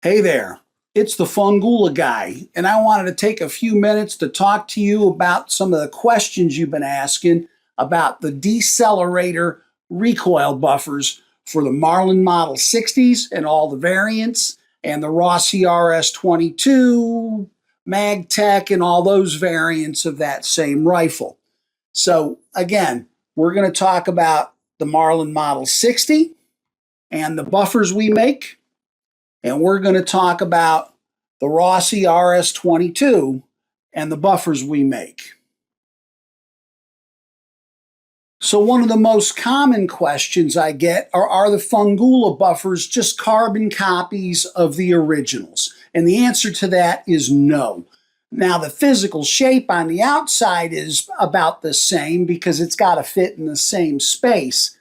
Hey there, it's the Fungula guy, and I wanted to take a few minutes to talk to you about some of the questions you've been asking about the Decellerator Recoil Buffers for the Marlin Model 60s and all the variants, and the Rossi RS-22, Magtech, and all those variants of that same rifle. So again, we're going to talk about the Marlin Model 60 and the buffers we make. And we're going to talk about the Rossi RS-22 and the buffers we make. So one of the most common questions I get are the Fungula buffers just carbon copies of the originals? And the answer to that is no. Now, the physical shape on the outside is about the same because it's got to fit in the same space.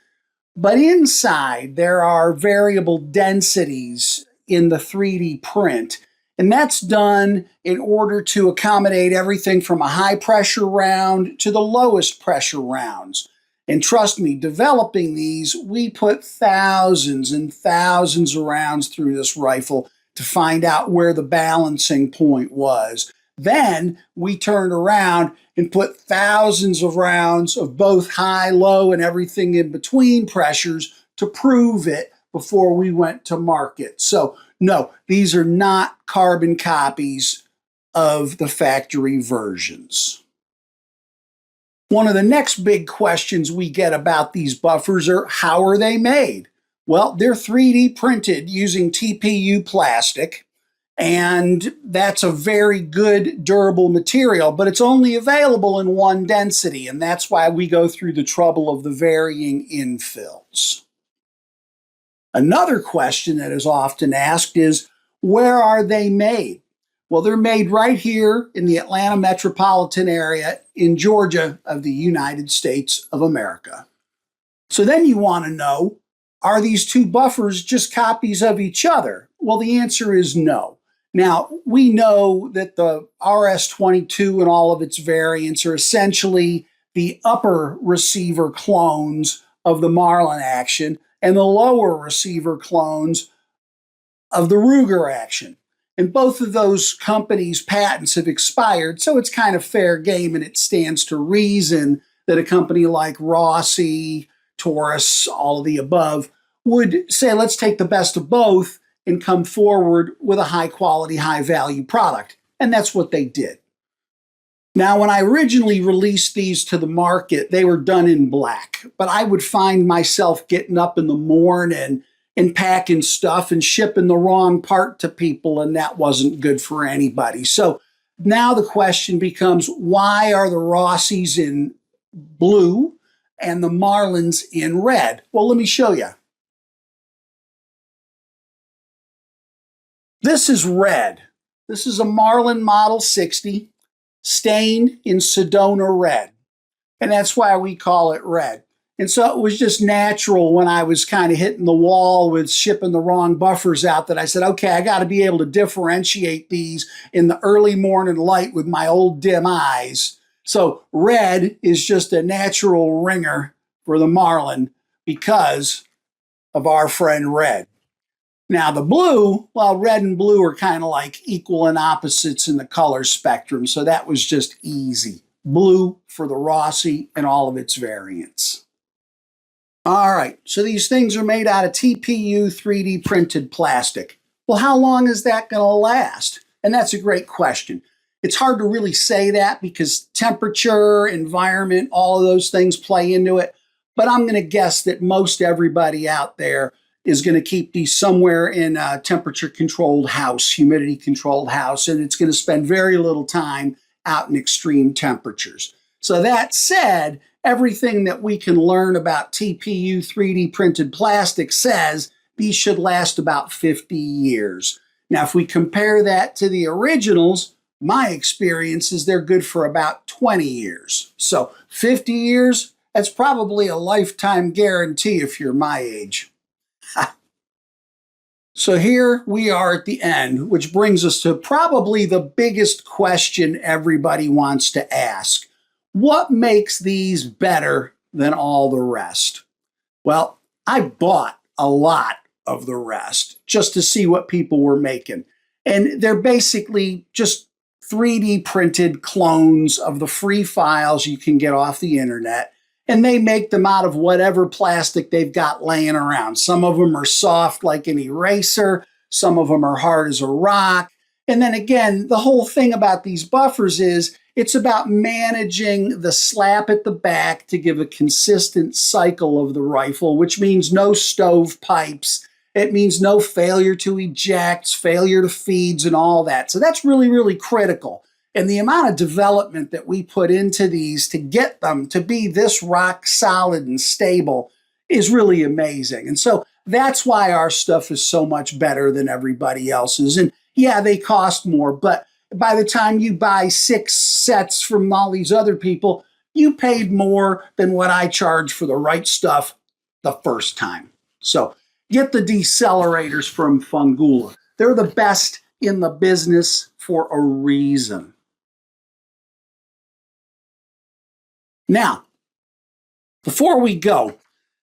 But inside, there are variable densities in the 3D print. And that's done in order to accommodate everything from a high pressure round to the lowest pressure rounds. And trust me, developing these, we put thousands and thousands of rounds through this rifle to find out where the balancing point was. Then we turned around and put thousands of rounds of both high, low, and everything in between pressures to prove it before we went to market. So no, these are not carbon copies of the factory versions. One of the next big questions we get about these buffers are, how are they made? Well, they're 3D printed using TPU plastic, and that's a very good durable material, but it's only available in one density, and that's why we go through the trouble of the varying infills. Another question that is often asked is, where are they made? Well, they're made right here in the Atlanta metropolitan area in Georgia of the United States of America. So then you want to know, are these two buffers just copies of each other? Well, the answer is no. Now, we know that the RS-22 and all of its variants are essentially the upper receiver clones of the Marlin action and the lower receiver clones of the Ruger action. And both of those companies' patents have expired, so it's kind of fair game, and it stands to reason that a company like Rossi, Taurus, all of the above, would say, let's take the best of both and come forward with a high-quality, high-value product. And that's what they did. Now, when I originally released these to the market, they were done in black, but I would find myself getting up in the morning and packing stuff and shipping the wrong part to people, and that wasn't good for anybody. So now the question becomes, why are the Rossis in blue and the Marlins in red? Well, let me show you. This is red. This is a Marlin Model 60. Stained in Sedona red. And that's why we call it red. And so it was just natural when I was kind of hitting the wall with shipping the wrong buffers out that I said, okay, I got to be able to differentiate these in the early morning light with my old dim eyes. So red is just a natural ringer for the Marlin because of our friend red. Now the blue, well, red and blue are kind of like equal and opposites in the color spectrum, so that was just easy. Blue for the Rossi and all of its variants. All right, so these things are made out of TPU 3D printed plastic. Well, how long is that going to last? And that's a great question. It's hard to really say that because temperature, environment, all of those things play into it, but I'm going to guess that most everybody out there is going to keep these somewhere in a temperature-controlled house, humidity-controlled house, and it's going to spend very little time out in extreme temperatures. So that said, everything that we can learn about TPU 3D printed plastic says these should last about 50 years. Now, if we compare that to the originals, my experience is they're good for about 20 years. So 50 years, that's probably a lifetime guarantee if you're my age. So here we are at the end, which brings us to probably the biggest question everybody wants to ask. What makes these better than all the rest? Well, I bought a lot of the rest just to see what people were making. And they're basically just 3D printed clones of the free files you can get off the internet. And they make them out of whatever plastic they've got laying around. Some of them are soft like an eraser. Some of them are hard as a rock. And then again, the whole thing about these buffers is it's about managing the slap at the back to give a consistent cycle of the rifle, which means no stovepipes. It means no failure to ejects, failure to feeds, and all that. So that's really, really critical. And the amount of development that we put into these to get them to be this rock solid and stable is really amazing. And so that's why our stuff is so much better than everybody else's. And yeah, they cost more, but by the time you buy 6 sets from all these other people, you paid more than what I charged for the right stuff the first time. So get the decelerators from Fungula. They're the best in the business for a reason. Now, before we go,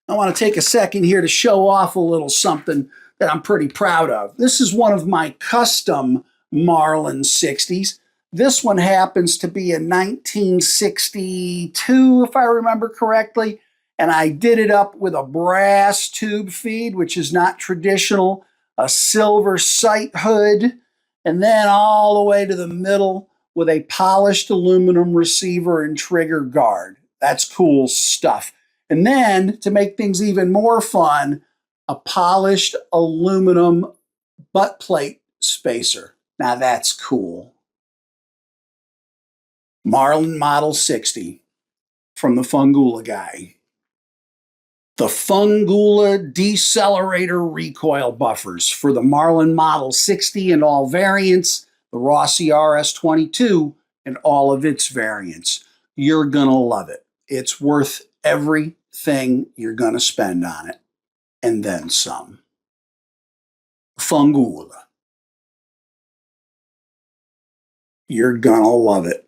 I want to take a second here to show off a little something that I'm pretty proud of. This is one of my custom Marlin 60s. This one happens to be a 1962, if I remember correctly, and I did it up with a brass tube feed, which is not traditional, a silver sight hood, and then all the way to the middle with a polished aluminum receiver and trigger guard. That's cool stuff. And then, to make things even more fun, a polished aluminum butt plate spacer. Now that's cool. Marlin Model 60 from the Fungula guy. The Fungula Decellerator Recoil Buffers for the Marlin Model 60 and all variants, the Rossi RS-22 and all of its variants. You're going to love it. It's worth everything you're going to spend on it, and then some. Fungula. You're going to love it.